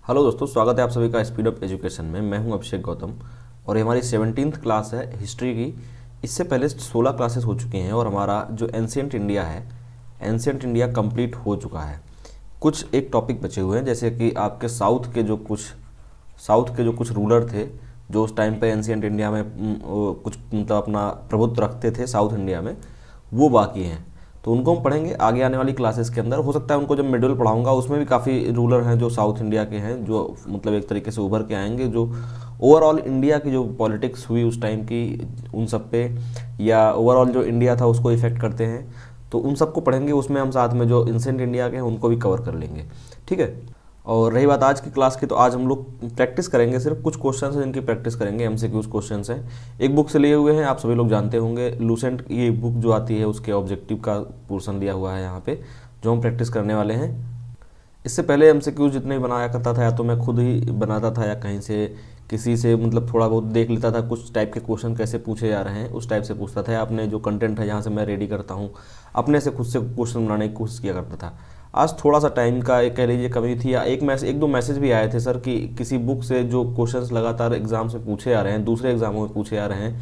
Hello दोस्तों, स्वागत है आप सभी का स्पीड अप एजुकेशन में। मैं हूं अभिषेक गौतम और ये हमारी 17th क्लास है हिस्ट्री की। इससे पहले 16 क्लासेस हो चुकी हैं और हमारा जो एंशिएंट इंडिया है, एंशिएंट इंडिया कंप्लीट हो चुका है। कुछ एक टॉपिक बचे हुए हैं, जैसे कि आपके साउथ के जो कुछ रूलर थे जो उस टाइम पे एंशिएंट इंडिया में कुछ मतलब अपना प्रभुत्व रखते थे साउथ इंडिया में, वो बाकी हैं। तो उनको हम पढ़ेंगे आगे आने वाली क्लासेस के अंदर। हो सकता है उनको जब मिडिल पढ़ाऊंगा उसमें भी काफ़ी रूलर हैं जो साउथ इंडिया के हैं, जो मतलब एक तरीके से उभर के आएंगे, जो ओवरऑल इंडिया की जो पॉलिटिक्स हुई उस टाइम की उन सब पे, या ओवरऑल जो इंडिया था उसको इफेक्ट करते हैं। तो उन सबको पढ़ेंगे, उसमें हम साथ में जो एंशिएंट इंडिया के हैं उनको भी कवर कर लेंगे, ठीक है। और रही बात आज की क्लास की, तो आज हम लोग प्रैक्टिस करेंगे, सिर्फ कुछ क्वेश्चंस हैं जिनकी प्रैक्टिस करेंगे। एमसीक्यूज क्वेश्चंस हैं, एक बुक से लिए हुए हैं, आप सभी लोग जानते होंगे। लूसेंट ये बुक जो आती है उसके ऑब्जेक्टिव का पोर्शन लिया हुआ है यहाँ पे, जो हम प्रैक्टिस करने वाले हैं। इससे पहले एमसीक्यूज जितने भी बनाया करता था, या तो मैं खुद ही बनाता था या कहीं से किसी से मतलब थोड़ा बहुत देख लेता था कुछ टाइप के क्वेश्चन कैसे पूछे जा रहे हैं, उस टाइप से पूछता था। या अपने जो कंटेंट है जहाँ से मैं रेडी करता हूँ, अपने से खुद से क्वेश्चन बनाने की कोशिश किया करता था। आज थोड़ा सा टाइम का एक कह लीजिए कमी थी, या एक दो मैसेज भी आए थे सर कि किसी बुक से जो क्वेश्चंस लगातार एग्जाम से पूछे जा रहे हैं, दूसरे एग्जामों में पूछे जा रहे हैं,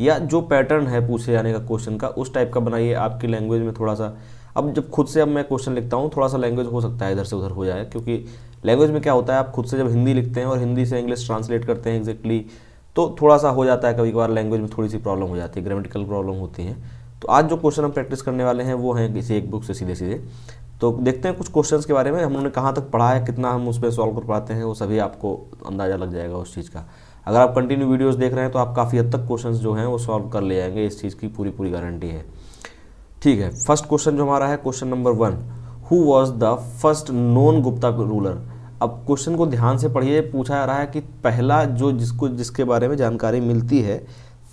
या जो पैटर्न है पूछे जाने का क्वेश्चन का, उस टाइप का बनाइए आपकी लैंग्वेज में थोड़ा सा। अब जब खुद से अब मैं क्वेश्चन लिखता हूँ, थोड़ा सा लैंग्वेज हो सकता है इधर से उधर हो जाए, क्योंकि लैंग्वेज में क्या होता है, आप खुद से जब हिंदी लिखते हैं और हिंदी से इंग्लिश ट्रांसलेट करते हैं एग्जैक्टली, तो थोड़ा सा हो जाता है कभी कभार लैंग्वेज में थोड़ी सी प्रॉब्लम हो जाती है, ग्रामेटिकल प्रॉब्लम होती है। तो आज जो क्वेश्चन हम प्रैक्टिस करने वाले हैं वो हैं किसी एक बुक से सीधे सीधे। तो देखते हैं कुछ क्वेश्चंस के बारे में, हमने कहाँ तक पढ़ा है, कितना हम उस पर सॉल्व कर पाते हैं, वो सभी आपको अंदाज़ा लग जाएगा उस चीज़ का। अगर आप कंटिन्यू वीडियोस देख रहे हैं तो आप काफ़ी हद तक क्वेश्चंस जो हैं वो सॉल्व कर ले जाएंगे, इस चीज़ की पूरी गारंटी है, ठीक है। फर्स्ट क्वेश्चन जो हमारा है, question number 1, who was the first non Gupta ruler. अब क्वेश्चन को ध्यान से पढ़िए, पूछा जा रहा है कि पहला जो जिसके बारे में जानकारी मिलती है,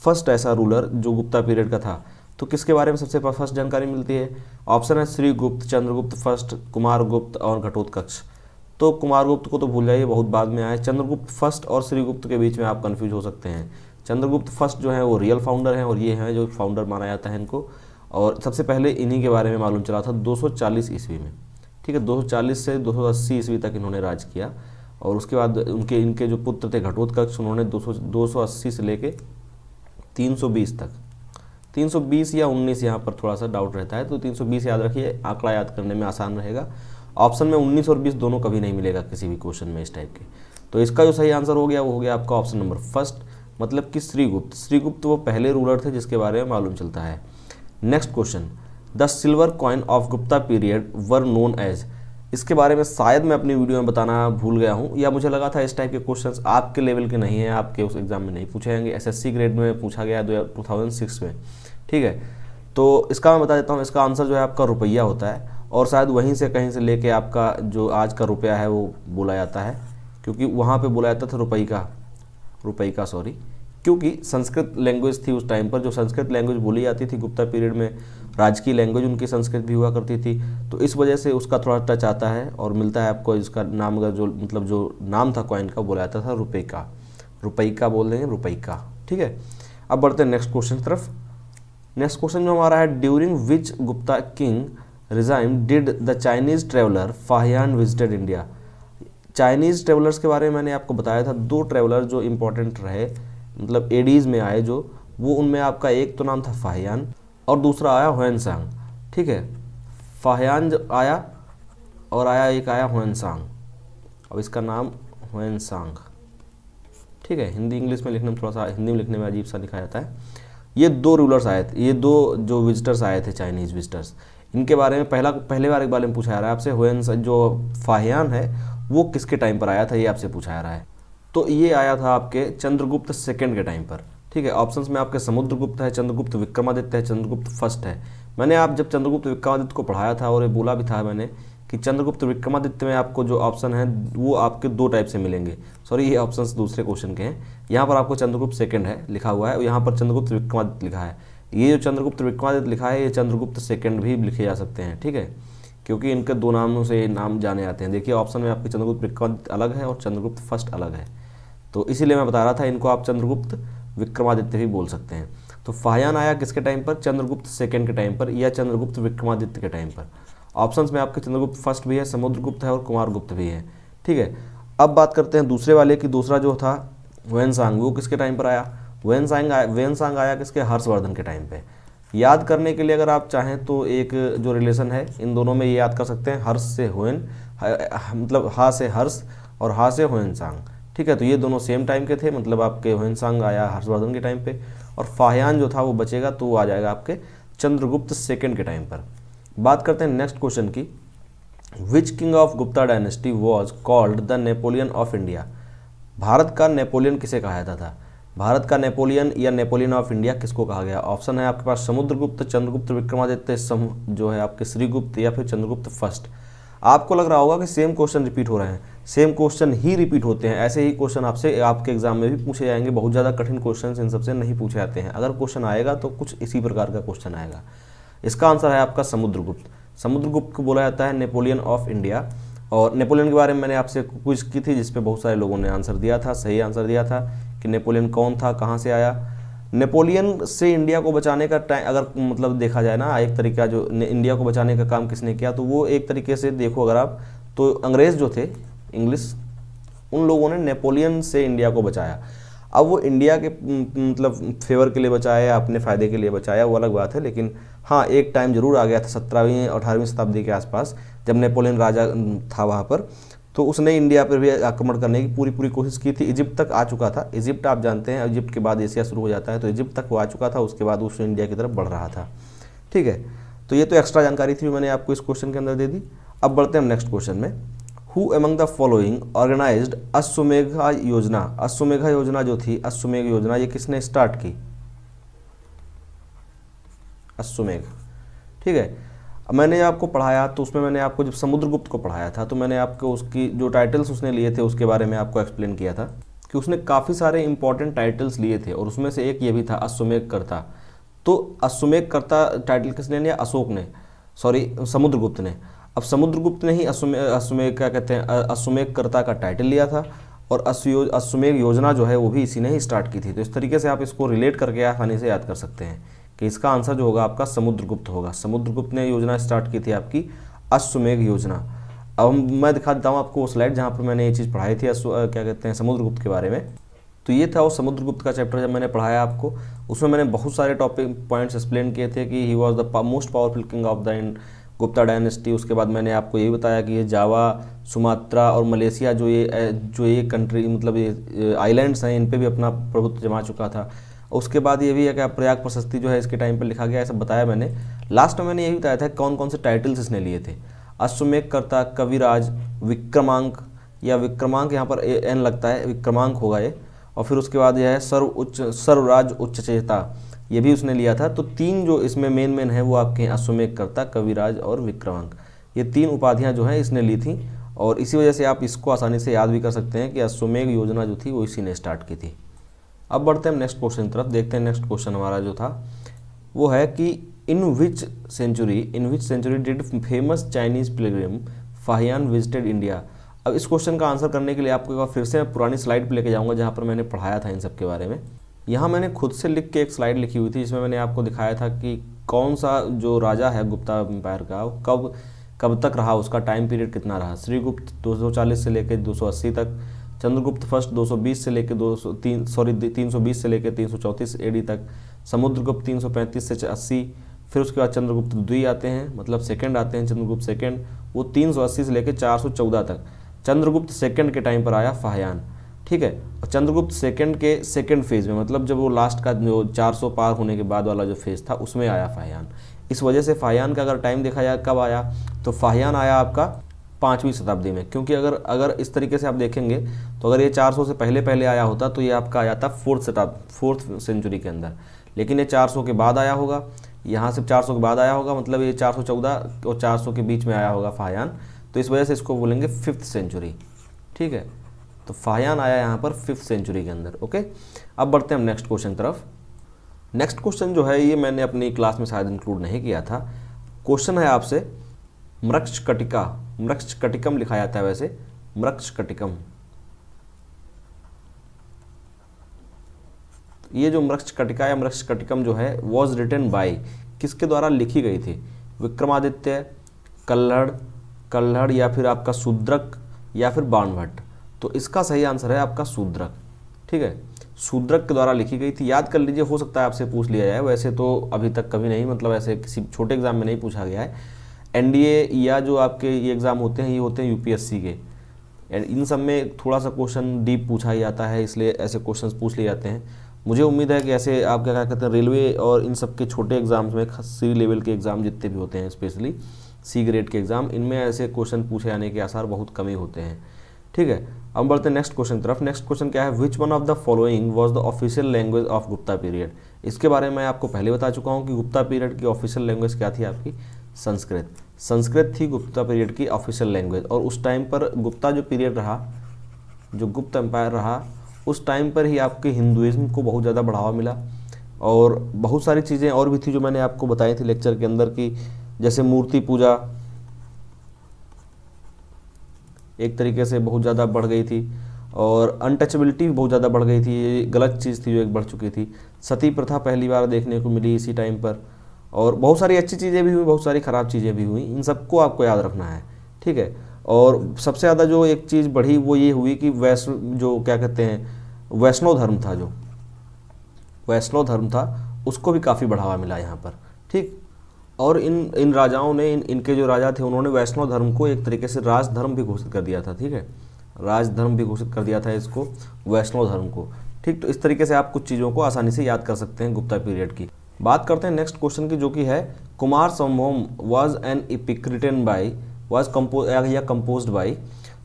फर्स्ट ऐसा रूलर जो गुप्ता पीरियड का था, तो किसके बारे में सबसे फर्स्ट जानकारी मिलती है। ऑप्शन है श्रीगुप्त, चंद्रगुप्त फर्स्ट, कुमारगुप्त और घटोत्कच। तो कुमारगुप्त को तो भूल जाइए, बहुत बाद में आए। चंद्रगुप्त फर्स्ट और श्रीगुप्त के बीच में आप कंफ्यूज हो सकते हैं। चंद्रगुप्त फर्स्ट जो है वो रियल फाउंडर हैं और ये हैं जो फाउंडर माना जाता है इनको, और सबसे पहले इन्हीं के बारे में मालूम चला था 240 ईस्वी में, ठीक है। 240 से 280 ईस्वी तक इन्होंने राज किया, और उसके बाद इनके जो पुत्र थे घटोत्कच, उन्होंने 280 से लेके 320 तक, 320 या 19 यहाँ पर थोड़ा सा डाउट रहता है, तो 320 याद रखिए, आंकड़ा याद करने में आसान रहेगा। ऑप्शन में 19 और 20 दोनों कभी नहीं मिलेगा किसी भी क्वेश्चन में इस टाइप के। तो इसका जो सही आंसर हो गया वो हो गया आपका ऑप्शन नंबर फर्स्ट, मतलब कि श्रीगुप्त वो पहले रूलर थे जिसके बारे में मालूम चलता है। Next question, the silver coin of Gupta period were known as. इसके बारे में शायद मैं अपनी वीडियो में बताना भूल गया हूँ, या मुझे लगा था इस टाइप के क्वेश्चंस आपके लेवल के नहीं हैं, आपके उस एग्जाम में नहीं पूछे जाएंगे। एसएससी ग्रेड में पूछा गया 2006 में, ठीक है। तो इसका मैं बता देता हूँ, इसका आंसर जो है आपका रुपया होता है, और शायद वहीं से कहीं से लेके आपका जो आज का रुपया है वो बोला जाता है, क्योंकि वहाँ पे बोला जाता था रुपये का सॉरी, क्योंकि संस्कृत लैंग्वेज थी उस टाइम पर। जो संस्कृत लैंग्वेज बोली जाती थी गुप्ता पीरियड में, राजकीय लैंग्वेज उनकी संस्कृत भी हुआ करती थी, तो इस वजह से उसका थोड़ा टच आता है और मिलता है आपको। इसका नाम अगर जो मतलब जो नाम था कॉइन का, बोला जाता था रुपये का बोल देंगे, रुपये का, ठीक है। अब बढ़ते हैं नेक्स्ट क्वेश्चन की तरफ। नेक्स्ट क्वेश्चन जो हमारा है, during which Gupta king regime did the Chinese traveller Fahien visited India. Chinese travellers के बारे में मैंने आपको बताया था, दो ट्रेवलर जो इंपॉर्टेंट रहे, मतलब एडीज में आए जो, वो उनमें आपका एक तो नाम था फाहियान और दूसरा आया ह्वेनसांग, ठीक है। फाहियान आया और एक आया ह्वेनसांग। अब इसका नाम ह्वेनसांग, ठीक है। हिंदी इंग्लिश में लिखने में थोड़ा सा, हिंदी में लिखने में अजीब सा लिखा जाता है। ये दो रूलर्स आए थे, ये दो जो विजिटर्स आए थे चाइनीज़ विजिटर्स, इनके बारे में पहले बार एक बारे में पूछा जा रहा है आपसे। जो फाहियान है वो किसके टाइम पर आया था, ये आपसे पूछा जा रहा है। तो ये आया था आपके चंद्रगुप्त सेकंड के टाइम पर, ठीक है। ऑप्शंस में आपके समुद्रगुप्त है, चंद्रगुप्त विक्रमादित्य है, चंद्रगुप्त फर्स्ट है। मैंने आप जब चंद्रगुप्त विक्रमादित्य को पढ़ाया था और ये बोला भी था मैंने कि चंद्रगुप्त विक्रमादित्य में आपको जो ऑप्शन है वो आपके दो टाइप से मिलेंगे। सॉरी, ये ऑप्शंस दूसरे क्वेश्चन के हैं। यहाँ पर आपको चंद्रगुप्त सेकंड है लिखा हुआ है और यहाँ पर चंद्रगुप्त विक्रमादित्य लिखा है। ये जो चंद्रगुप्त विक्रमादित्य लिखा है, ये चंद्रगुप्त सेकंड भी लिखे जा सकते हैं, ठीक है, क्योंकि इनके दो नामों से नाम जाने जाते हैं। देखिए ऑप्शन में आपके चंद्रगुप्त विक्रमादित्य अलग है और चंद्रगुप्त फर्स्ट अलग है, तो इसीलिए मैं बता रहा था इनको आप चंद्रगुप्त विक्रमादित्य भी बोल सकते हैं। तो फाहियान आया किसके टाइम पर, चंद्रगुप्त सेकंड के टाइम पर या चंद्रगुप्त विक्रमादित्य के टाइम पर। ऑप्शंस में आपके चंद्रगुप्त फर्स्ट भी है, समुद्रगुप्त है और कुमारगुप्त भी है, ठीक है। अब बात करते हैं दूसरे वाले की। दूसरा जो था ह्वेनसांग, वो किसके टाइम पर आया? ह्वेनसांग आया किसके? हर्षवर्धन के टाइम पे। याद करने के लिए अगर आप चाहें तो एक जो रिलेशन है इन दोनों में, ये याद कर सकते हैं, हर्ष से ह्वेन, मतलब हा से हर्ष और हा से ह्वेनसांग। ठीक है, तो ये दोनों सेम टाइम के थे, मतलब आपके ह्वेनसांग आया हर्षवर्धन के टाइम पे, और फाहियान जो था वो बचेगा तो वो आ जाएगा आपके चंद्रगुप्त सेकंड के टाइम पर। बात करते हैं नेक्स्ट क्वेश्चन की। Which king of Gupta dynasty was called the Napoleon of India? Bharat का नेपोलियन किसे कहा जाता था? भारत का नेपोलियन या नेपोलियन ऑफ इंडिया किसको कहा गया? ऑप्शन है आपके पास समुद्रगुप्त, चंद्रगुप्त विक्रमादित्य, जो है आपके श्रीगुप्त, या फिर चंद्रगुप्त फर्स्ट। आपको लग रहा होगा कि सेम क्वेश्चन रिपीट हो रहे हैं, सेम क्वेश्चन ही रिपीट होते हैं। ऐसे ही क्वेश्चन आपसे आपके एग्जाम में भी पूछे जाएंगे। बहुत ज़्यादा कठिन क्वेश्चन इन सबसे नहीं पूछे जाते हैं। अगर क्वेश्चन आएगा तो कुछ इसी प्रकार का क्वेश्चन आएगा। इसका आंसर है आपका समुद्रगुप्त। समुद्रगुप्त को बोला जाता है नेपोलियन ऑफ इंडिया। और नेपोलियन के बारे में मैंने आपसे क्विज की थी जिसपे बहुत सारे लोगों ने आंसर दिया था, सही आंसर दिया था कि नेपोलियन कौन था, कहाँ से आया। नेपोलियन से इंडिया को बचाने का टाइम अगर मतलब देखा जाए ना, एक तरीका जो इंडिया को बचाने का काम किसने किया, तो वो एक तरीके से देखो अगर आप, तो अंग्रेज़ जो थे, इंग्लिश, उन लोगों ने नेपोलियन से इंडिया को बचाया। अब वो इंडिया के मतलब फेवर के लिए बचाया या अपने फ़ायदे के लिए बचाया वो अलग बात है, लेकिन हाँ एक टाइम जरूर आ गया था 17वीं 18वीं शताब्दी के आसपास, जब नेपोलियन राजा था वहाँ पर, तो उसने इंडिया पर भी आक्रमण करने की पूरी कोशिश की थी। इजिप्ट तक आ चुका था। इजिप्ट आप जानते हैं, इजिप्ट के बाद एशिया शुरू हो जाता है, तो इजिप्ट तक वो आ चुका था, उसके बाद उसने इंडिया की तरफ बढ़ रहा था। ठीक है, तो ये तो एक्स्ट्रा जानकारी थी, मैंने आपको इस क्वेश्चन के अंदर दे दी। अब बढ़ते हैं हम नेक्स्ट क्वेश्चन में। Who among the following organised Ashwamedha yojana? Ashwamedha योजना जो थी, अश्वमेध योजना, ये किसने स्टार्ट की? अश्वमेध। ठीक है, मैंने आपको पढ़ाया तो उसमें मैंने आपको जब समुद्रगुप्त को पढ़ाया था तो मैंने आपको उसकी जो टाइटल्स उसने लिए थे उसके बारे में आपको एक्सप्लेन किया था कि उसने काफ़ी सारे इंपॉर्टेंट टाइटल्स लिए थे, और उसमें से एक ये भी था अश्वमेध कर्ता। तो अश्वमेध कर्ता टाइटल किसने लिया? अशोक ने, सॉरी समुद्रगुप्त ने। अब समुद्रगुप्त ने ही अश्वमेध क्या कहते हैं, अश्वमेध कर्ता का टाइटल लिया था, और अश्वमेध योजना जो है वो भी इसी ने ही स्टार्ट की थी। तो इस तरीके से आप इसको रिलेट करके आसानी से याद कर सकते हैं कि इसका आंसर जो होगा आपका समुद्रगुप्त होगा। समुद्रगुप्त ने योजना स्टार्ट की थी आपकी अश्वमेध योजना। अब मैं दिखा देता हूँ आपको वो स्लाइड जहाँ पर मैंने ये चीज़ पढ़ाई थी क्या कहते हैं समुद्रगुप्त के बारे में। तो ये था वो समुद्रगुप्त का चैप्टर जब मैंने पढ़ाया आपको, उसमें मैंने बहुत सारे टॉपिक पॉइंट्स एक्सप्लेन किए थे कि he was the most powerful king of the Gupta dynasty. उसके बाद मैंने आपको ये बताया कि ये जावा, सुमात्रा और मलेशिया जो ये कंट्री मतलब ये आइलैंड्स हैं, इन पे भी अपना प्रभुत्व जमा चुका था। उसके बाद ये भी है कि प्रयाग प्रशस्ति जो है इसके टाइम पर लिखा गया, ऐसा बताया मैंने। लास्ट में मैंने यही बताया था कौन कौन से टाइटल्स इसने लिए थे। अश्वमेध कर्ता, कविराज, विक्रमांक, या विक्रमांक यहाँ पर एन लगता है, विक्रमांक होगा ये। और फिर उसके बाद यह है सर्वराज उच्चचेता, ये भी उसने लिया था। तो तीन जो इसमें मेन है वो आपके हैं अश्वमेध कर्ता, कविराज और विक्रमांक। ये तीन उपाधियाँ जो हैं इसने ली थी, और इसी वजह से आप इसको आसानी से याद भी कर सकते हैं कि अश्वमेध योजना जो थी वो इसी ने स्टार्ट की थी। अब बढ़ते हैं नेक्स्ट क्वेश्चन की तरफ। देखते हैं नेक्स्ट क्वेश्चन हमारा जो था वो है कि in which century did famous Chinese pilgrim Fahien visited India? अब इस क्वेश्चन का आंसर करने के लिए आपको एक बार फिर से मैं पुरानी स्लाइड पे लेके जाऊंगा जहाँ पर मैंने पढ़ाया था इन सब के बारे में। यहाँ मैंने खुद से लिख के एक स्लाइड लिखी हुई थी जिसमें मैंने आपको दिखाया था कि कौन सा जो राजा है गुप्ता एम्पायर का कब तक रहा, उसका टाइम पीरियड कितना रहा। श्रीगुप्त 240 से लेकर 280 तक, चंद्रगुप्त फर्स्ट 220 से लेकर 320 से लेकर 334 एडी तक, समुद्रगुप्त 335 से 80, फिर उसके बाद चंद्रगुप्त द्वितीय आते हैं, मतलब सेकंड आते हैं चंद्रगुप्त सेकंड, वो 380 से लेकर 414 तक। चंद्रगुप्त सेकंड के टाइम पर आया फाहियान। ठीक है, और चंद्रगुप्त सेकंड के सेकंड फेज में, मतलब जब वो लास्ट का जो 400 पार होने के बाद वाला जो फेज था उसमें आया फाहियान। इस वजह से फाहियान का अगर टाइम देखा जाए कब आया, तो फाहियान आया आपका 5वीं शताब्दी में। क्योंकि अगर इस तरीके से आप देखेंगे तो अगर ये 400 से पहले आया होता तो ये आपका आया था 4th सेंचुरी के अंदर, लेकिन ये 400 के बाद आया होगा, यहाँ से 400 के बाद आया होगा, मतलब ये 414 और 400 के बीच में आया होगा फाहियान। तो इस वजह से इसको बोलेंगे 5th सेंचुरी। ठीक है, तो फाहियान आया यहाँ पर 5th सेंचुरी के अंदर। ओके, अब बढ़ते हैं हम नेक्स्ट क्वेश्चन की तरफ। नेक्स्ट क्वेश्चन जो है ये मैंने अपनी क्लास में शायद इंक्लूड नहीं किया था। क्वेश्चन है आपसे मृक्षकटिका, मृक्षकटिकम लिखा जाता है वैसे, मृक्षकटिकम। ये जो मृक्षकटिका या मृक्षकटिकम जो है वॉज रिटन बाय, किसके द्वारा लिखी गई थी? विक्रमादित्य, कल्हड़ या फिर आपका शूद्रक या फिर बाणभट्ट। तो इसका सही आंसर है आपका शूद्रक। ठीक है, शूद्रक के द्वारा लिखी गई थी। याद कर लीजिए, हो सकता है आपसे पूछ लिया जाए, वैसे तो अभी तक कभी नहीं, मतलब ऐसे किसी छोटे एग्जाम में नहीं पूछा गया है। एनडीए या जो आपके ये एग्ज़ाम होते हैं, ये होते हैं यूपीएससी के, इन सब में थोड़ा सा क्वेश्चन डीप पूछा ही जाता है, इसलिए ऐसे क्वेश्चंस पूछ लिए जाते हैं। मुझे उम्मीद है कि ऐसे आप क्या कहते हैं, रेलवे और इन सब के छोटे एग्जाम्स में, सी लेवल के एग्ज़ाम जितने भी होते हैं, स्पेशली सी ग्रेड के एग्ज़ाम, इनमें ऐसे क्वेश्चन पूछे जाने के आसार बहुत कम ही होते हैं। ठीक है, अब बढ़ते हैं नेक्स्ट क्वेश्चन तरफ। नेक्स्ट क्वेश्चन क्या है, which one of the following was the official language of Gupta period. इसके बारे में आपको पहले बता चुका हूँ कि गुप्ता पीरियड की ऑफिशियल लैंग्वेज क्या थी आपकी, संस्कृत। संस्कृत थी गुप्ता पीरियड की ऑफिशियल लैंग्वेज। और उस टाइम पर गुप्ता जो पीरियड रहा, जो गुप्त एम्पायर रहा, उस टाइम पर ही आपके हिंदुइज्म को बहुत ज़्यादा बढ़ावा मिला। और बहुत सारी चीज़ें और भी थी जो मैंने आपको बताई थी लेक्चर के अंदर की, जैसे मूर्ति पूजा एक तरीके से बहुत ज़्यादा बढ़ गई थी, और अनटचेबिलिटी भी बहुत ज़्यादा बढ़ गई थी। ये गलत चीज़ थी जो एक बढ़ चुकी थी। सती प्रथा पहली बार देखने को मिली इसी टाइम पर। और बहुत सारी अच्छी चीज़ें भी हुई, बहुत सारी ख़राब चीज़ें भी हुई, इन सबको आपको याद रखना है। ठीक है, और सबसे ज़्यादा जो एक चीज़ बढ़ी वो ये हुई कि जो क्या कहते हैं, वैष्णव धर्म था, जो वैष्णव धर्म था, उसको भी काफ़ी बढ़ावा मिला यहाँ पर। ठीक, और इन राजाओं ने, इनके जो राजा थे, उन्होंने वैष्णव धर्म को एक तरीके से राजधर्म भी घोषित कर दिया था। ठीक है, राजधर्म भी घोषित कर दिया था इसको, वैष्णव धर्म को। ठीक, तो इस तरीके से आप कुछ चीज़ों को आसानी से याद कर सकते हैं गुप्ता पीरियड की। बात करते हैं नेक्स्ट क्वेश्चन की, जो कि है Kumarasambhavam was an epic written by, was composed by.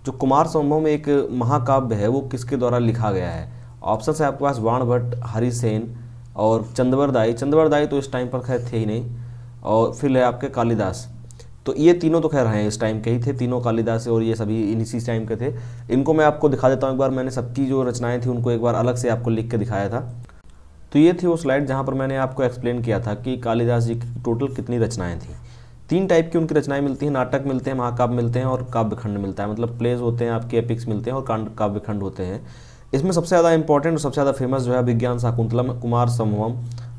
जो कुमार संभवम एक महाकाव्य है, वो किसके द्वारा लिखा गया है। ऑप्शन है आपके पास बाणभट्ट, हरिसेन और चंद्रवरदाई। चंद्रवरदाई तो इस टाइम पर खैर थे ही नहीं। और फिर है आपके कालिदास। तो ये तीनों तो खैर हैं, इस टाइम के ही थे तीनों, कालिदास और ये सभी इसी टाइम के थे। इनको मैं आपको दिखा देता हूँ एक बार, मैंने सबकी जो रचनाएं थी उनको एक बार अलग से आपको लिख के दिखाया था। तो ये थी वो स्लाइड जहाँ पर मैंने आपको एक्सप्लेन किया था कि कालिदास जी की टोटल कितनी रचनाएं थी। 3 टाइप की उनकी रचनाएं मिलती हैं, नाटक मिलते हैं, महाकाव्य मिलते हैं और काव्यखंड मिलता है। मतलब प्लेज होते हैं आपके, एपिक्स मिलते हैं और काव्यखंड होते हैं। इसमें सबसे ज़्यादा इंपॉर्टेंट और सबसे ज़्यादा फेमस जो है अभिज्ञान शाकुंतलम, कुमार संभवम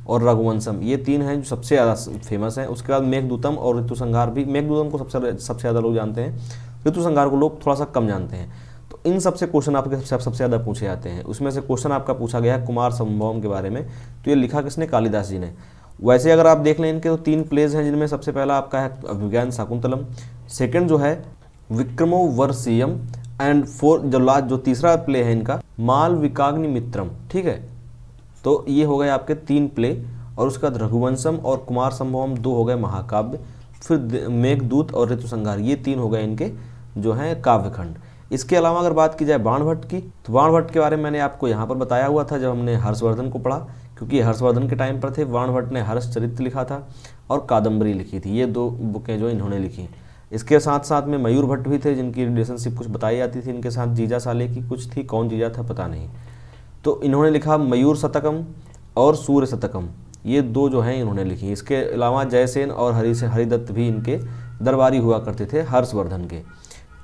और रघुवंशम, ये 3 हैं जो सबसे ज़्यादा फेमस हैं। उसके बाद मेघदूतम और ऋतुसंहार भी। मेघदूतम को सबसे ज़्यादा लोग जानते हैं, ऋतुसंहार को लोग थोड़ा सा कम जानते हैं। तो इन सबसे क्वेश्चन आपके सबसे ज़्यादा पूछे जाते हैं। उसमें से क्वेश्चन आपका पूछा गया है कुमार संभवम के बारे में। तो ये लिखा किसने, कालिदास जी ने। वैसे अगर आप देख लें इनके तो 3 प्लेज हैं, जिनमें सबसे पहला आपका है अभिज्ञान शाकुंतलम, सेकंड जो है विक्रमोर्वशीयम, एंड जो तीसरा प्ले है इनका मालविकाग्निमित्रम। ठीक है, तो ये हो गए आपके 3 प्ले। और उसके बाद रघुवंशम और कुमार संभवम 2 हो गए महाकाव्य। फिर मेघदूत और ऋतुसंहार, ये 3 हो गए इनके जो हैं काव्यखंड। इसके अलावा अगर बात की जाए बाणभट्ट की, तो बाणभट्ट के बारे में मैंने आपको यहाँ पर बताया हुआ था जब हमने हर्षवर्धन को पढ़ा, क्योंकि हर्षवर्धन के टाइम पर थे। बाणभट्ट ने हर्षचरित्र लिखा था और कादम्बरी लिखी थी, ये 2 बुकें जो इन्होंने लिखी। इसके साथ साथ में मयूर भट्ट भी थे, जिनकी रिलेशनशिप कुछ बताई जाती थी इनके साथ, जीजा साले की कुछ थी, कौन जीजा था पता नहीं। तो इन्होंने लिखा मयूर शतकम और सूर्य शतकम, ये 2 जो हैं इन्होंने लिखी। इसके अलावा जयसेन और हरिदत्त भी इनके दरबारी हुआ करते थे हर्षवर्धन के।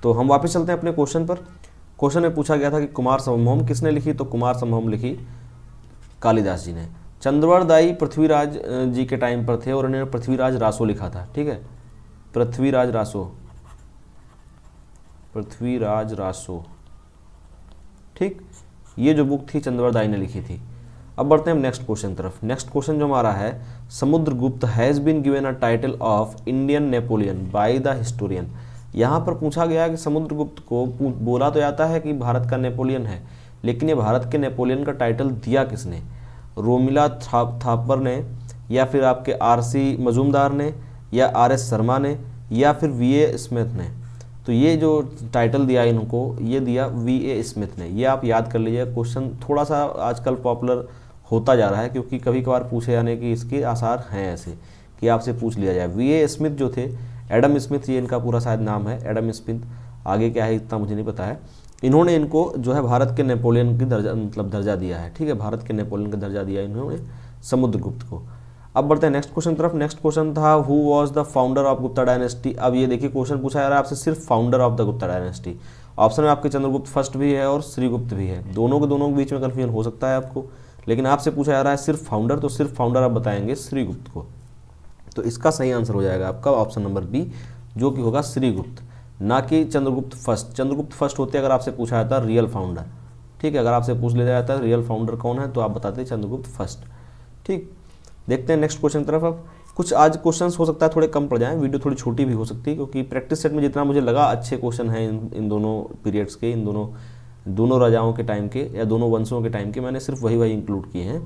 तो हम वापस चलते हैं अपने क्वेश्चन पर। क्वेश्चन में पूछा गया था कि कुमार संभवम किसने लिखी, तो कुमार संभवम लिखी कालिदास जी ने। चंद्रवरदाई पृथ्वीराज जी के टाइम पर थे और इन्होंने पृथ्वीराज रासो लिखा था। ठीक है, पृथ्वीराज रासो। ठीक, ये जो बुक थी चंद्रवरदाई ने लिखी थी। अब बढ़ते हैं नेक्स्ट क्वेश्चन तरफ। नेक्स्ट क्वेश्चन जो हमारा है, Samudragupta has been given a title of Indian Napoleon by the historian. यहाँ पर पूछा गया कि समुद्रगुप्त को बोला तो जाता है कि भारत का नेपोलियन है, लेकिन ये भारत के नेपोलियन का टाइटल दिया किसने। रोमिला थापर ने, या फिर आपके RC मजूमदार ने, या RS शर्मा ने, या फिर VA स्मिथ ने। तो ये जो टाइटल दिया इनको, ये दिया VA स्मिथ ने। ये आप याद कर लीजिए, क्वेश्चन थोड़ा सा आजकल पॉपुलर होता जा रहा है, क्योंकि कभी कभार पूछे जाने की इसके आसार हैं ऐसे कि आपसे पूछ लिया जाए। VA स्मिथ जो थे, एडम स्मिथ ये इनका पूरा शायद नाम है, एडम स्मिथ, आगे क्या है इतना मुझे नहीं पता है। इन्होंने इनको जो है भारत के नेपोलियन की दर्जा दिया है। ठीक है, भारत के नेपोलियन का दर्जा दिया इन्होंने समुद्रगुप्त को। अब बढ़ते हैं नेक्स्ट क्वेश्चन तरफ। नेक्स्ट क्वेश्चन था who was the founder of Gupta dynasty. अब ये देखिए क्वेश्चन पूछा जा रहा है आपसे सिर्फ founder of the Gupta dynasty. Option में आपके चंद्रगुप्त फर्स्ट भी है और श्रीगुप्त भी है, दोनों के बीच में कन्फ्यूजन हो सकता है आपको, लेकिन आपसे पूछा जा रहा है सिर्फ फाउंडर, तो सिर्फ फाउंडर आप बताएंगे श्रीगुप्त को। तो इसका सही आंसर हो जाएगा आपका ऑप्शन नंबर बी, जो कि होगा श्रीगुप्त। ना कि चंद्रगुप्त फर्स्ट। चंद्रगुप्त फर्स्ट होते अगर आपसे पूछा जाता रियल फाउंडर, ठीक है, अगर आपसे पूछ लिया जाता है रियल फाउंडर कौन है तो आप बताते चंद्रगुप्त फर्स्ट। ठीक, देखते हैं नेक्स्ट क्वेश्चन की तरफ। अब कुछ आज क्वेश्चंस हो सकता है थोड़े कम पड़ जाएं, वीडियो थोड़ी छोटी भी हो सकती है, क्योंकि प्रैक्टिस सेट में जितना मुझे लगा अच्छे क्वेश्चन हैं इन दोनों पीरियड्स के, इन दोनों राजाओं के टाइम के या दोनों वंशों के टाइम के, मैंने सिर्फ वही इंक्लूड किए हैं।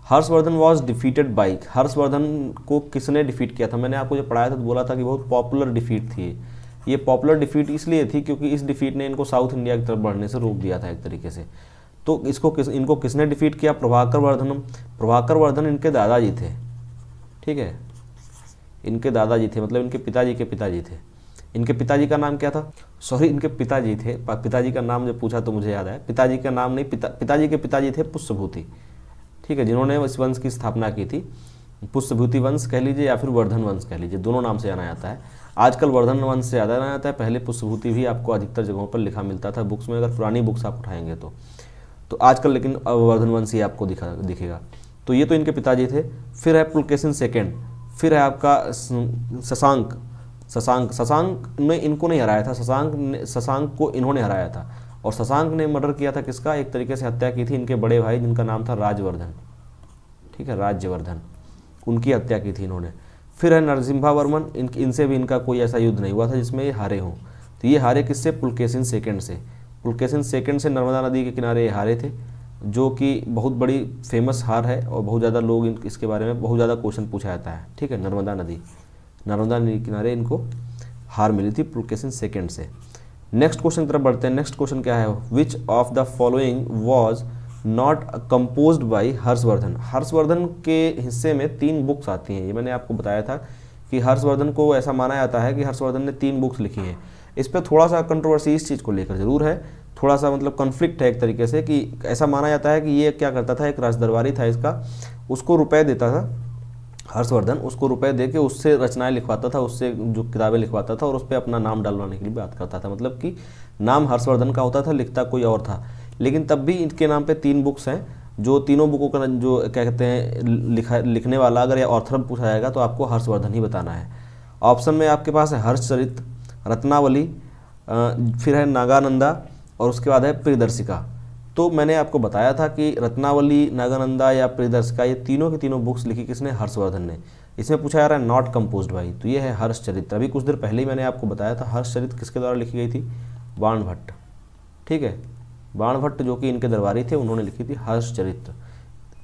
Harshvardhan was defeated by, Harshvardhan को किसने डिफीट किया था? मैंने आपको जब पढ़ाया था तो बोला था कि बहुत पॉपुलर डिफीट थी। ये पॉपुलर डिफीट इसलिए थी क्योंकि इस डिफीट ने इनको साउथ इंडिया की तरफ बढ़ने से रोक दिया था एक तरीके से। तो इनको किसने डिफीट किया? प्रभाकर वर्धनम। प्रभाकर वर्धन इनके दादाजी थे, ठीक है, इनके दादाजी थे, मतलब इनके पिताजी के पिताजी थे। इनके पिताजी का नाम क्या था? सॉरी, इनके पिताजी थे, पिताजी का नाम जब पूछा तो मुझे याद आया, पिताजी का नाम नहीं, पिताजी के पिताजी थे पुष्यभूति, ठीक है, जिन्होंने इस वंश की स्थापना की थी। पुष्यभूति वंश कह लीजिए या फिर वर्धन वंश कह लीजिए, दोनों नाम से जाना जाता है। आजकल वर्धन वंश से ज़्यादा जाना जाता है, पहले पुष्यभूति भी आपको अधिकतर जगहों पर लिखा मिलता था बुक्स में, अगर पुरानी बुक्स आप उठाएंगे तो आजकल लेकिन वर्धन वंश ही आपको दिखेगा। तो ये तो इनके पिताजी थे। फिर है पुलकेशिन सेकेंड, फिर है आपका शशांक ने इनको नहीं हराया था, शशांक को इन्होंने हराया था। और शशांक ने मर्डर किया था किसका? एक तरीके से हत्या की थी इनके बड़े भाई जिनका नाम था राजवर्धन, ठीक है, राज्यवर्धन, उनकी हत्या की थी इन्होंने। फिर है नरसिम्हा वर्मन, इनसे भी इनका कोई ऐसा युद्ध नहीं हुआ था जिसमें ये हारे हों। तो ये हारे किससे? पुलकेशिन सेकेंड से। पुलकेशिन सेकेंड से नर्मदा नदी के किनारे ये हारे थे, जो कि बहुत बड़ी फेमस हार है और बहुत ज़्यादा लोग इसके बारे में बहुत ज़्यादा क्वेश्चन पूछा जाता है, ठीक है। नर्मदा नदी के किनारे इनको हार मिली थी पुलकेशिन सेकेंड से। नेक्स्ट क्वेश्चन की तरफ बढ़ते हैं। नेक्स्ट क्वेश्चन क्या है? Which of the following was not composed by Harshvardhan. Harshvardhan के हिस्से में 3 बुक्स आती हैं। ये मैंने आपको बताया था कि हर्षवर्धन को ऐसा माना जाता है कि हर्षवर्धन ने 3 बुक्स लिखी हैं। इस पर थोड़ा सा कंट्रोवर्सी इस चीज़ को लेकर जरूर है, थोड़ा सा मतलब कन्फ्लिक्ट है एक तरीके से, कि ऐसा माना जाता है कि ये क्या करता था, एक राजदरबारी था इसका, उसको रुपए देता था हर्षवर्धन, उसको रुपए दे के उससे रचनाएं लिखवाता था, उससे जो किताबें लिखवाता था और उस पर अपना नाम डलवाने के लिए बात करता था। मतलब कि नाम हर्षवर्धन का होता था, लिखता कोई और था। लेकिन तब भी इनके नाम पे 3 बुक्स हैं, जो तीनों बुकों का जो क्या कहते हैं लिखने वाला अगर या ऑथर पूछा जाएगा तो आपको हर्षवर्धन ही बताना है। ऑप्शन में आपके पास है हर्षचरित, रत्नावली, फिर है नागानंदा और उसके बाद है प्रियदर्शिका। तो मैंने आपको बताया था कि रत्नावली, नागानंदा या प्रियदर्शिका, ये तीनों की तीनों बुक्स लिखी किसने? हर्षवर्धन ने। इसमें पूछा जा रहा है नॉट कंपोज्ड बाई, तो ये है हर्षचरित। अभी कुछ देर पहले ही मैंने आपको बताया था हर्षचरित किसके द्वारा लिखी गई थी? बाणभट्ट, ठीक है, बाणभट्ट जो कि इनके दरबारी थे, उन्होंने लिखी थी हर्षचरित।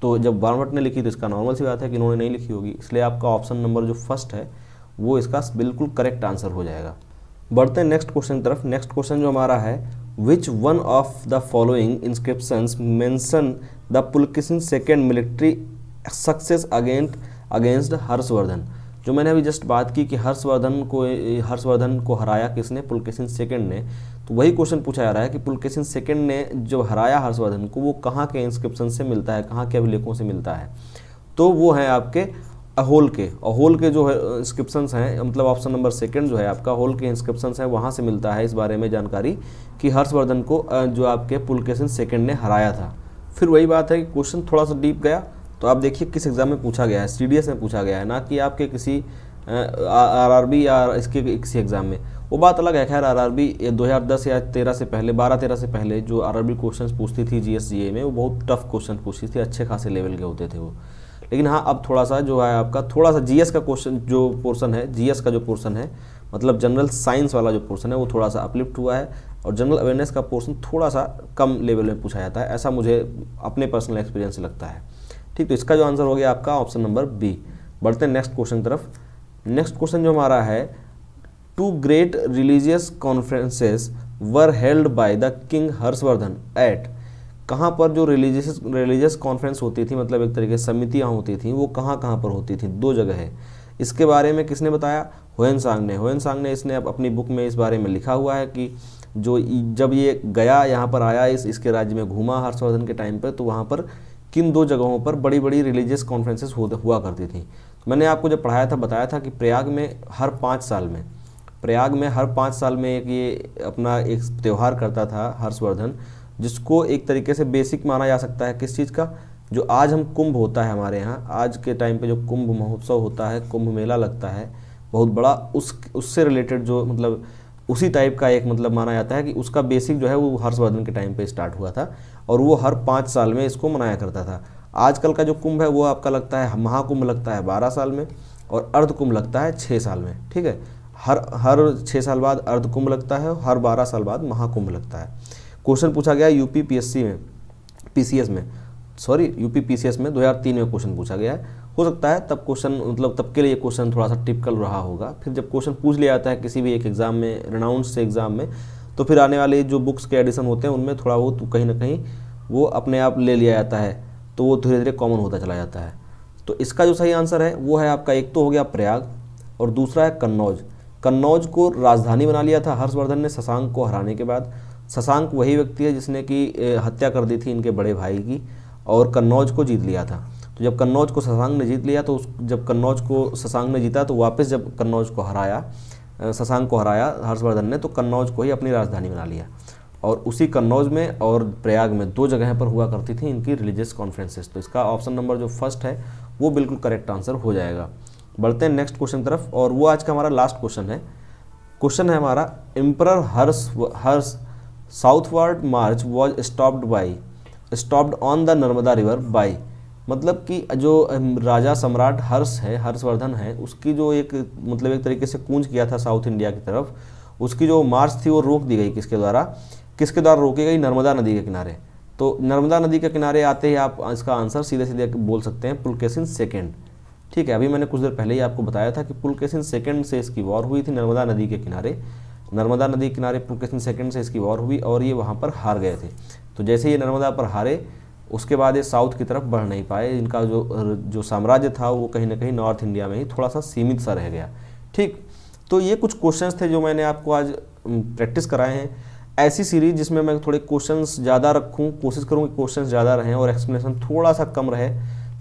तो जब बाणभट्ट ने लिखी तो इसका नॉर्मल सी बात है कि इन्होंने नहीं लिखी होगी, इसलिए आपका ऑप्शन नंबर जो फर्स्ट है वो इसका बिल्कुल करेक्ट आंसर हो जाएगा। बढ़ते हैं नेक्स्ट क्वेश्चन की तरफ। नेक्स्ट क्वेश्चन जो हमारा है, which one of the following inscriptions mention the Pulakeshin second military success against Harshvardhan. जो मैंने अभी जस्ट बात की कि हर्षवर्धन को हराया किसने? पुलकेशिन सेकेंड ने। तो वही क्वेश्चन पूछा जा रहा है कि पुलकेशिन सेकेंड ने जो हराया हर्षवर्धन को, वो कहाँ के इंस्क्रिप्शन से मिलता है, कहाँ के अभिलेखों से मिलता है? तो वो है आपके अहोल के जो है इंस्क्रिप्शंस हैं, मतलब ऑप्शन नंबर सेकंड जो है आपका अहोल के इंस्क्रिप्शंस है, वहाँ से मिलता है इस बारे में जानकारी कि हर्षवर्धन को जो आपके पुलकेशिन सेकेंड ने हराया था। फिर वही बात है कि क्वेश्चन थोड़ा सा डीप गया, तो आप देखिए किस एग्जाम में पूछा गया है, सीडीएस में पूछा गया है, ना कि आपके किसी आरआरबी या इसके किसी एग्जाम में। वो बात अलग है, खैर आरआरबी 2010 या 13 से पहले, 12-13 से पहले जो आरआरबी क्वेश्चन पूछती थी जीएस-जीए में, वो बहुत टफ क्वेश्चन पूछती थी, अच्छे खासे लेवल के होते थे वो। लेकिन हाँ, अब थोड़ा सा जो है आपका थोड़ा सा जीएस का क्वेश्चन जो पोर्शन है, जीएस का जो पोर्शन है, मतलब जनरल साइंस वाला जो पोर्शन है, वो थोड़ा सा अपलिफ्ट हुआ है और जनरल अवेयरनेस का पोर्शन थोड़ा सा कम लेवल में पूछा जाता है, ऐसा मुझे अपने पर्सनल एक्सपीरियंस से लगता है। ठीक, तो इसका जो आंसर हो गया आपका ऑप्शन नंबर बी। बढ़ते हैं नेक्स्ट क्वेश्चन की तरफ। नेक्स्ट क्वेश्चन जो हमारा है, 2 great religious conferences were held by the king Harshavardhana at. कहाँ पर जो रिलीजियस कॉन्फ्रेंस होती थी, मतलब एक तरीके से समितियाँ होती थी, वो कहाँ पर होती थी? 2 जगह है। इसके बारे में किसने बताया? ह्वेनसांग ने इसने अपनी बुक में इस बारे में लिखा हुआ है कि जो जब ये गया यहाँ पर आया, इसके राज्य में घूमा हर्षवर्धन के टाइम पर, तो वहाँ पर किन 2 जगहों पर बड़ी बड़ी रिलीजियस कॉन्फ्रेंसेस हुआ करती थी। मैंने आपको जब पढ़ाया था बताया था कि प्रयाग में हर 5 साल में एक ये अपना एक त्यौहार करता था हर्षवर्धन, जिसको एक तरीके से बेसिक माना जा सकता है किस चीज़ का? जो आज हम कुंभ होता है हमारे यहाँ, आज के टाइम पे जो कुंभ महोत्सव होता है, कुंभ मेला लगता है बहुत बड़ा, उससे रिलेटेड जो मतलब उसी टाइप का एक मतलब माना जाता है कि उसका बेसिक जो है वो हर्षवर्धन के टाइम पे स्टार्ट हुआ था और वो हर 5 साल में इसको मनाया करता था। आजकल का जो कुंभ है वो आपका लगता है, महाकुंभ लगता है 12 साल में और अर्ध कुंभ लगता है 6 साल में, ठीक है। हर 6 साल बाद अर्ध कुंभ लगता है, हर 12 साल बाद महाकुंभ लगता है। क्वेश्चन पूछा गया यूपी पीसीएस में 2003 में क्वेश्चन पूछा गया है। हो सकता है तब क्वेश्चन मतलब तब के लिए क्वेश्चन थोड़ा सा टिपिकल रहा होगा। फिर जब क्वेश्चन पूछ लिया जाता है किसी भी एक एग्जाम में, रेनाउंड से एग्जाम में, तो फिर आने वाले जो बुक्स के एडिशन होते हैं उनमें थोड़ा वो तो कहीं ना कहीं वो अपने आप ले लिया जाता है, तो वो धीरे धीरे कॉमन होता चला जाता है। तो इसका जो सही आंसर है वो है आपका, एक तो हो गया प्रयाग और दूसरा है कन्नौज। कन्नौज को राजधानी बना लिया था हर्षवर्धन ने शशांक को हराने के बाद। शशांक वही व्यक्ति है जिसने की हत्या कर दी थी इनके बड़े भाई की और कन्नौज को जीत लिया था। तो जब कन्नौज को शशांक ने जीत लिया तो जब कन्नौज को शशांक ने जीता तो वापस जब कन्नौज को हराया, शशांक को हराया हर्षवर्धन ने, तो कन्नौज को ही अपनी राजधानी बना लिया। और उसी कन्नौज में और प्रयाग में 2 जगह पर हुआ करती थी इनकी रिलीजियस कॉन्फ्रेंसेस। तो इसका ऑप्शन नंबर जो फर्स्ट है वो बिल्कुल करेक्ट आंसर हो जाएगा। बढ़ते हैं नेक्स्ट क्वेश्चन तरफ और वो आज का हमारा लास्ट क्वेश्चन है। क्वेश्चन है हमारा, emperor Harsh southward March was stopped on the Narmada river by. मतलब कि जो राजा सम्राट हर्ष है, हर्षवर्धन है, उसकी जो एक मतलब एक तरीके से कूच किया था साउथ इंडिया की तरफ, उसकी जो मार्च थी वो रोक दी गई। किसके द्वारा रोकी गई? नर्मदा नदी के किनारे। तो नर्मदा नदी के किनारे आते ही आप इसका आंसर सीधे सीधे बोल सकते हैं पुलकेशिन सेकंड, ठीक है। अभी मैंने कुछ देर पहले ही आपको बताया था कि पुलकेशिन सेकंड से इसकी वॉर हुई थी नर्मदा नदी के किनारे। नर्मदा नदी के किनारे पुलकेशिन सेकंड से इसकी वॉर हुई और ये वहाँ पर हार गए थे। तो जैसे ये नर्मदा पर हारे उसके बाद ये साउथ की तरफ बढ़ नहीं पाए। इनका जो साम्राज्य था वो कहीं ना कहीं नॉर्थ इंडिया में ही थोड़ा सा सीमित सा रह गया, ठीक। तो ये कुछ क्वेश्चंस थे जो मैंने आपको आज प्रैक्टिस कराए हैं। ऐसी सीरीज जिसमें मैं थोड़े क्वेश्चंस ज़्यादा रखूँ, कोशिश करूँ कि क्वेश्चंस ज़्यादा रहें और एक्सप्लेनेशन थोड़ा सा कम रहे।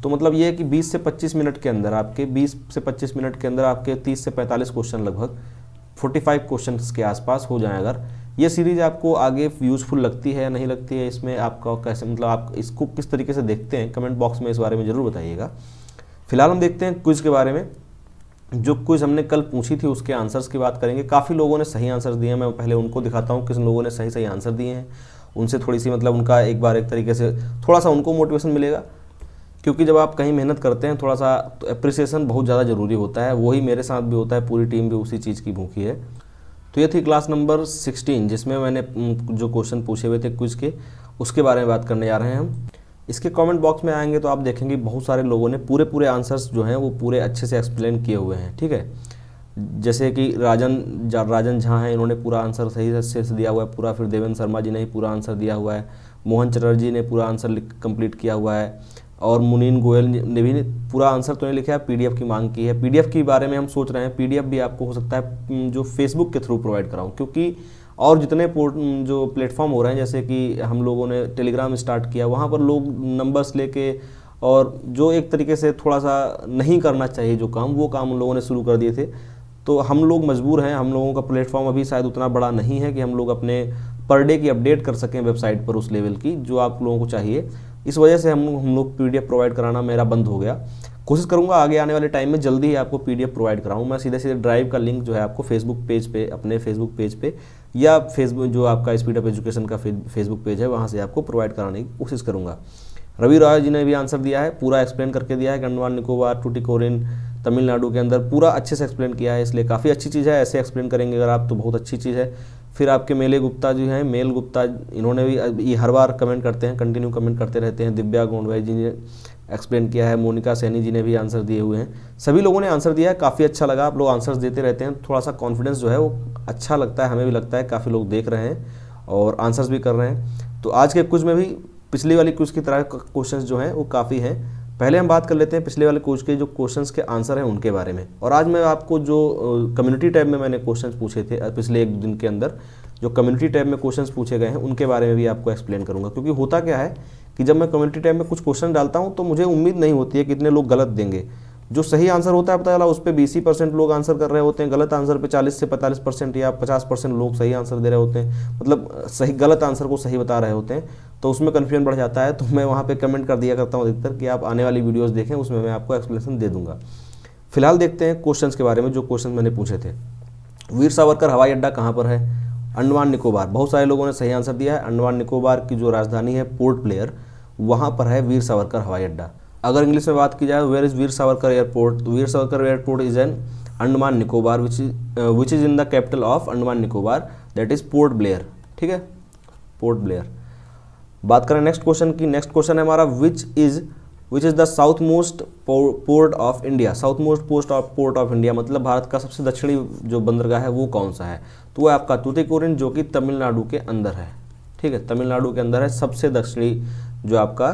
तो मतलब ये है कि 20 से 25 मिनट के अंदर आपके 30 से 45 क्वेश्चन, लगभग 45 क्वेश्चन के आसपास हो जाए। अगर ये सीरीज आपको आगे यूज़फुल लगती है या नहीं लगती है, इसमें आपका कैसे मतलब आप इसको किस तरीके से देखते हैं, कमेंट बॉक्स में इस बारे में ज़रूर बताइएगा। फिलहाल हम देखते हैं क्विज़ के बारे में। जो क्विज़ हमने कल पूछी थी उसके आंसर्स की बात करेंगे। काफ़ी लोगों ने सही आंसर दिए हैं, मैं पहले उनको दिखाता हूँ किस लोगों ने सही आंसर दिए हैं। उनसे थोड़ी सी मतलब उनका एक तरीके से थोड़ा सा उनको मोटिवेशन मिलेगा, क्योंकि जब आप कहीं मेहनत करते हैं थोड़ा सा तो अप्रिसिएशन बहुत ज़्यादा ज़रूरी होता है। वही मेरे साथ भी होता है, पूरी टीम भी उसी चीज़ की भूखी है। तो ये थी क्लास नंबर 16 जिसमें मैंने जो क्वेश्चन पूछे हुए थे क्विज़ के, उसके बारे में बात करने जा रहे हैं हम। इसके कमेंट बॉक्स में आएंगे तो आप देखेंगे बहुत सारे लोगों ने पूरे आंसर्स जो हैं वो पूरे अच्छे से एक्सप्लेन किए हुए हैं, ठीक है। जैसे कि राजन झा हैं, इन्होंने पूरा आंसर सही से दिया हुआ है पूरा। फिर देवेंद्र शर्मा जी ने ही पूरा आंसर दिया हुआ है। मोहन चटर्जी ने पूरा आंसर कंप्लीट किया हुआ है और मुनीन गोयल ने भी पूरा आंसर तो नहीं लिखा है, पीडीएफ की मांग की है। पीडीएफ के बारे में हम सोच रहे हैं, पीडीएफ भी आपको हो सकता है जो फेसबुक के थ्रू प्रोवाइड कराऊं, क्योंकि और जितने जो प्लेटफॉर्म हो रहे हैं, जैसे कि हम लोगों ने टेलीग्राम स्टार्ट किया, वहाँ पर लोग नंबर्स लेके और जो एक तरीके से थोड़ा सा नहीं करना चाहिए जो काम, वो काम उन लोगों ने शुरू कर दिए थे। तो हम लोग मजबूर हैं, हम लोगों का प्लेटफॉर्म अभी शायद उतना बड़ा नहीं है कि हम लोग अपने पर डे की अपडेट कर सकें वेबसाइट पर उस लेवल की जो आप लोगों को चाहिए। इस वजह से हम लोग पीडीएफ प्रोवाइड कराना मेरा बंद हो गया। कोशिश करूंगा आगे आने वाले टाइम में जल्दी ही आपको पीडीएफ प्रोवाइड कराऊं। मैं सीधे ड्राइव का लिंक जो है आपको फेसबुक पेज पे, अपने फेसबुक पेज पे या फेसबुक जो आपका स्पीड अप एजुकेशन का फेसबुक पेज है वहाँ से आपको प्रोवाइड कराने की कोशिश करूँगा। रवि रॉय जी ने भी आंसर दिया है, पूरा एक्सप्लेन करके दिया है। अंडमान निकोबार, टूटिकोरिन, तमिलनाडु के अंदर पूरा अच्छे से एक्सप्लेन किया है, इसलिए काफ़ी अच्छी चीज़ है। ऐसे एक्सप्लेन करेंगे अगर आप तो बहुत अच्छी चीज़ है। फिर आपके मेले गुप्ता जी हैं, मेल गुप्ता, इन्होंने भी ये हर बार कमेंट करते हैं, कंटिन्यू कमेंट करते रहते हैं। दिव्या गोंडवाई जी ने एक्सप्लेन किया है, मोनिका सैनी जी ने भी आंसर दिए हुए हैं। सभी लोगों ने आंसर दिया है, काफ़ी अच्छा लगा। आप लोग आंसर्स देते रहते हैं, थोड़ा सा कॉन्फिडेंस जो है वो अच्छा लगता है, हमें भी लगता है। काफ़ी लोग देख रहे हैं और आंसर्स भी कर रहे हैं। तो आज के क्विज में भी पिछली वाली क्विज की तरह क्वेश्चंस जो हैं वो काफ़ी हैं। पहले हम बात कर लेते हैं पिछले वाले क्विज के जो क्वेश्चंस के आंसर हैं उनके बारे में। और आज मैं आपको जो कम्युनिटी टैब में मैंने क्वेश्चंस पूछे थे पिछले एक दिन के अंदर, जो कम्युनिटी टैब में क्वेश्चंस पूछे गए हैं उनके बारे में भी आपको एक्सप्लेन करूंगा। क्योंकि होता क्या है कि जब मैं कम्युनिटी टैब में कुछ क्वेश्चन डालता हूं तो मुझे उम्मीद नहीं होती है कि इतने लोग गलत देंगे। जो सही आंसर होता है पता चला उस पर 20% लोग आंसर कर रहे होते हैं, गलत आंसर पे 40 से 45% या 50% लोग सही आंसर दे रहे होते हैं, मतलब सही गलत आंसर को सही बता रहे होते हैं। तो उसमें कन्फ्यूजन बढ़ जाता है। तो मैं वहाँ पे कमेंट कर दिया करता हूँ अधिकतर कि आप आने वाली वीडियोस देखें, उसमें मैं आपको एक्सप्लेनेशन दे दूँगा। फिलहाल देखते हैं क्वेश्चंस के बारे में, जो क्वेश्चन मैंने पूछे थे। वीर सावरकर हवाई अड्डा कहाँ पर है? अंडमान निकोबार। बहुत सारे लोगों ने सही आंसर दिया है। अंडमान निकोबार की जो राजधानी है पोर्ट ब्लेयर, वहाँ पर है वीर सावरकर हवाई अड्डा। अगर इंग्लिश में बात की जाए where is Veer Savarkar airport, तो Veer Savarkar airport is an Andaman Nicobar which is in the capital of Andaman Nicobar, that is Port Blair. ठीक है, पोर्ट ब्लेयर। बात करें नेक्स्ट क्वेश्चन की। नेक्स्ट क्वेश्चन है हमारा which is the south most port of India. South most port of India मतलब भारत का सबसे दक्षिणी जो बंदरगाह है वो कौन सा है? तो वो है आपका तूतीकोरिन, जो कि तमिलनाडु के अंदर है। ठीक है, तमिलनाडु के अंदर है, सबसे दक्षिणी जो आपका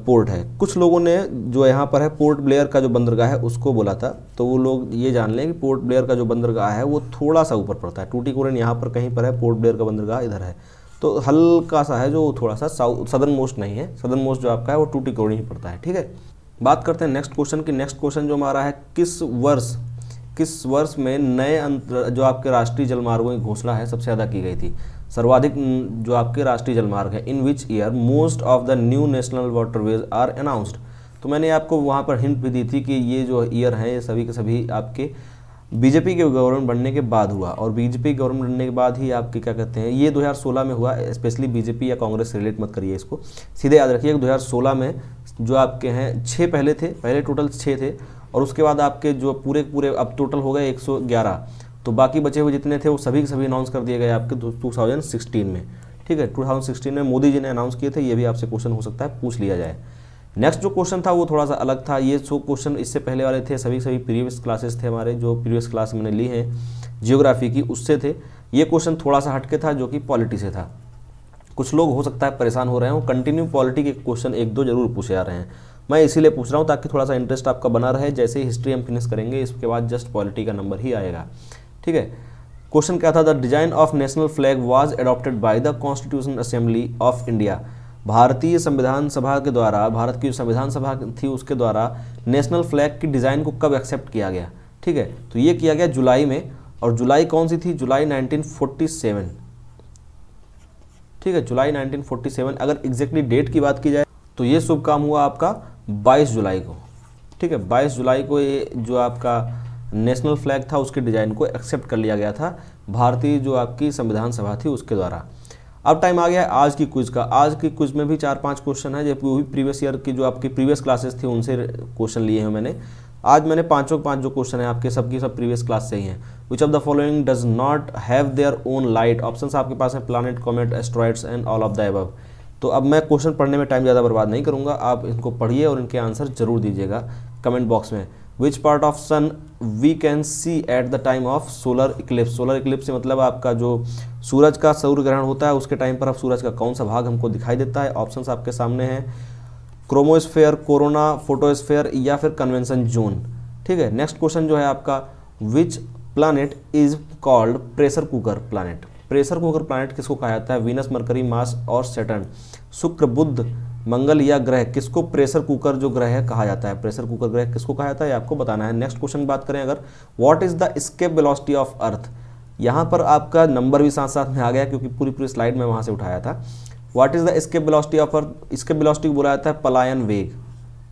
पोर्ट है। कुछ लोगों ने जो यहाँ पर है पोर्ट ब्लेयर का जो बंदरगाह है उसको बोला था, तो वो लोग ये जान लें कि पोर्ट ब्लेयर का जो बंदरगाह है वो थोड़ा सा ऊपर पड़ता है। टूटीकोरिन यहाँ पर कहीं पर है, पोर्ट ब्लेयर का बंदरगाह इधर है, तो हल्का सा है जो थोड़ा सा सदर्न मोस्ट नहीं है। सदर्न मोस्ट जो आपका है वो टूटीकोरिन ही पड़ता है। ठीक है, बात करते हैं नेक्स्ट क्वेश्चन की। नेक्स्ट क्वेश्चन जो हमारा है किस वर्ष में नए जो आपके राष्ट्रीय जलमार्गों की घोषणा है सबसे ज़्यादा की गई थी? सर्वाधिक जो आपके राष्ट्रीय जलमार्ग है, in which year most of the new national waterways are announced. तो मैंने आपको वहाँ पर हिंट भी दी थी कि ये जो ईयर हैं ये सभी के सभी आपके बीजेपी के गवर्नमेंट बनने के बाद हुआ, और बीजेपी गवर्नमेंट बनने के बाद ही आपके क्या कहते हैं ये 2016 में हुआ। स्पेशली बीजेपी या कांग्रेस से रिलेट मत करिए इसको, सीधे याद रखिए 2016 में जो आपके हैं 6 पहले टोटल 6 थे, और उसके बाद आपके जो पूरे अब टोटल हो गए 111, तो बाकी बचे हुए जितने थे वो सभी के सभी अनाउंस कर दिए गए आपके 2016 में। ठीक है, 2016 में मोदी जी ने अनाउंस किए थे। ये भी आपसे क्वेश्चन हो सकता है पूछ लिया जाए। नेक्स्ट जो क्वेश्चन था वो थोड़ा सा अलग था। ये जो क्वेश्चन इससे पहले वाले थे सभी प्रीवियस क्लासेस थे हमारे, जो प्रीवियस क्लास मैंने ली हैं जियोग्राफी की उससे थे। ये क्वेश्चन थोड़ा सा हटके था जो कि पॉलिटी से था। कुछ लोग हो सकता है परेशान हो रहे हैं, कंटिन्यू पॉलिटी के क्वेश्चन 1-2 जरूर पूछे आ रहे हैं। मैं इसीलिए पूछ रहा हूँ ताकि थोड़ा सा इंटरेस्ट आपका बना रहे। जैसे ही हिस्ट्री हम फिनिश करेंगे इसके बाद जस्ट पॉलिटी का नंबर ही आएगा। ठीक है, क्वेश्चन क्या था? The design of national flag was adopted by the constitutional assembly of India. भारतीय संविधान सभा के द्वारा, भारत की संविधान सभा थी उसके द्वारा नेशनल फ्लैग की डिज़ाइन को कब एक्सेप्ट किया गया? ठीक है, तो ये किया गया जुलाई में, और जुलाई कौन सी थी? जुलाई 1947। ठीक है, जुलाई 1947। अगर एग्जैक्टली डेट की बात की जाए तो ये शुभ काम हुआ आपका 22 जुलाई को। ठीक है, 22 जुलाई को ये जो आपका नेशनल फ्लैग था उसके डिज़ाइन को एक्सेप्ट कर लिया गया था भारतीय जो आपकी संविधान सभा थी उसके द्वारा। अब टाइम आ गया है आज की क्विज का। आज की क्विज में भी 4-5 क्वेश्चन है, जब वो भी प्रीवियस ईयर की जो आपकी प्रीवियस क्लासेस थी उनसे क्वेश्चन लिए हैं मैंने। आज मैंने 5 जो क्वेश्चन है आपके सबकी सब प्रीवियस क्लास से ही हैं। Which of the following does not have their own light? Options आपके पास है planet, comet, asteroids and all of the above. तो अब मैं क्वेश्चन पढ़ने में टाइम ज़्यादा बर्बाद नहीं करूँगा, आप इनको पढ़िए और इनके आंसर जरूर दीजिएगा कमेंट बॉक्स में। Which part of sun we can see at the time of solar eclipse? Solar eclipse से मतलब आपका जो सूरज का सौर ग्रहण होता है उसके टाइम पर अब सूरज का कौन सा भाग हमको दिखाई देता है? ऑप्शंस आपके सामने हैं, क्रोमोस्फेयर, कोरोना, फोटोस्फेयर या फिर कन्वेंशन जोन। ठीक है, नेक्स्ट क्वेश्चन जो है आपका विच planet is called pressure cooker planet? Pressure cooker planet किसको कहा जाता है? वीनस, मरकरी, मार्स और सैटर्न। शुक्र, बुध, मंगल या ग्रह किसको प्रेशर कुकर जो ग्रह है कहा जाता है? प्रेशर कुकर ग्रह किसको कहा जाता है ये आपको बताना है। नेक्स्ट क्वेश्चन बात करें अगर, what is the escape velocity of earth? यहाँ पर आपका नंबर भी साथ साथ में आ गया क्योंकि पूरी स्लाइड में वहाँ से उठाया था। What is the escape velocity of earth? Escape velocity को बोला जाता है पलायन वेग।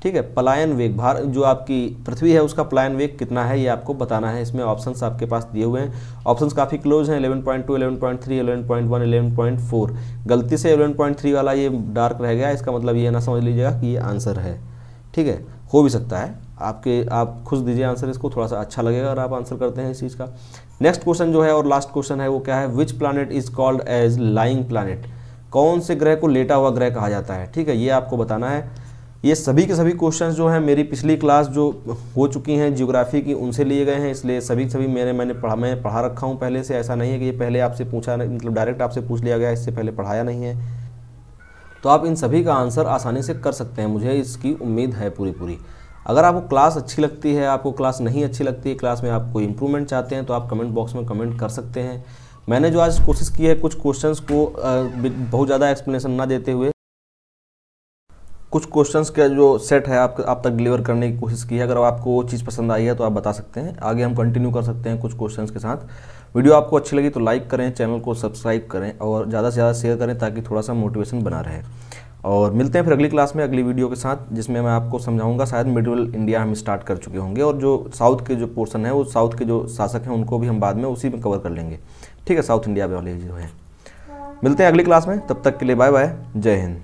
ठीक है, पलायन वेग, जो आपकी पृथ्वी है उसका पलायन वेग कितना है ये आपको बताना है। इसमें ऑप्शंस आपके पास दिए हुए हैं, ऑप्शंस काफ़ी क्लोज हैं, 11.2, 11.3, 11.1, 11.4। गलती से 11.3 वाला ये डार्क रह गया, इसका मतलब ये ना समझ लीजिएगा कि ये आंसर है। ठीक है, हो भी सकता है आप खुद दीजिए आंसर, इसको थोड़ा सा अच्छा लगेगा अगर आप आंसर करते हैं इस चीज़ का। नेक्स्ट क्वेश्चन जो है और लास्ट क्वेश्चन है वो क्या है? Which planet is called as lying planet? कौन से ग्रह को लेटा हुआ ग्रह कहा जाता है? ठीक है, ये आपको बताना है। ये सभी के सभी क्वेश्चंस जो हैं मेरी पिछली क्लास जो हो चुकी हैं जियोग्राफी की उनसे लिए गए हैं, इसलिए सभी मैंने पढ़ा रखा हूँ पहले से। ऐसा नहीं है कि ये पहले आपसे पूछा, मतलब डायरेक्ट आपसे पूछ लिया गया, इससे पहले पढ़ाया नहीं है। तो आप इन सभी का आंसर आसानी से कर सकते हैं, मुझे इसकी उम्मीद है पूरी। अगर आपको क्लास अच्छी लगती है, आपको क्लास नहीं अच्छी लगती है, क्लास में आप कोई इंप्रूवमेंट चाहते हैं तो आप कमेंट बॉक्स में कमेंट कर सकते हैं। मैंने जो आज कोशिश की है कुछ क्वेश्चंस को बहुत ज़्यादा एक्सप्लेनेशन ना देते हुए कुछ क्वेश्चंस का जो सेट है आप तक डिलीवर करने की कोशिश की है। अगर आपको वो चीज़ पसंद आई है तो आप बता सकते हैं, आगे हम कंटिन्यू कर सकते हैं कुछ क्वेश्चंस के साथ। वीडियो आपको अच्छी लगी तो लाइक करें, चैनल को सब्सक्राइब करें और ज़्यादा से ज़्यादा शेयर करें ताकि थोड़ा सा मोटिवेशन बना रहे। और मिलते हैं फिर अगली क्लास में अगली वीडियो के साथ, जिसमें मैं आपको समझाऊंगा। शायद मिडिवल इंडिया हम स्टार्ट कर चुके होंगे, और जो साउथ के जो पोर्शन है वो साउथ के जो शासक हैं उनको भी हम बाद में उसी में कवर कर लेंगे। ठीक है, साउथ इंडिया वाले जो हैं। मिलते हैं अगली क्लास में, तब तक के लिए बाय बाय, जय हिंद।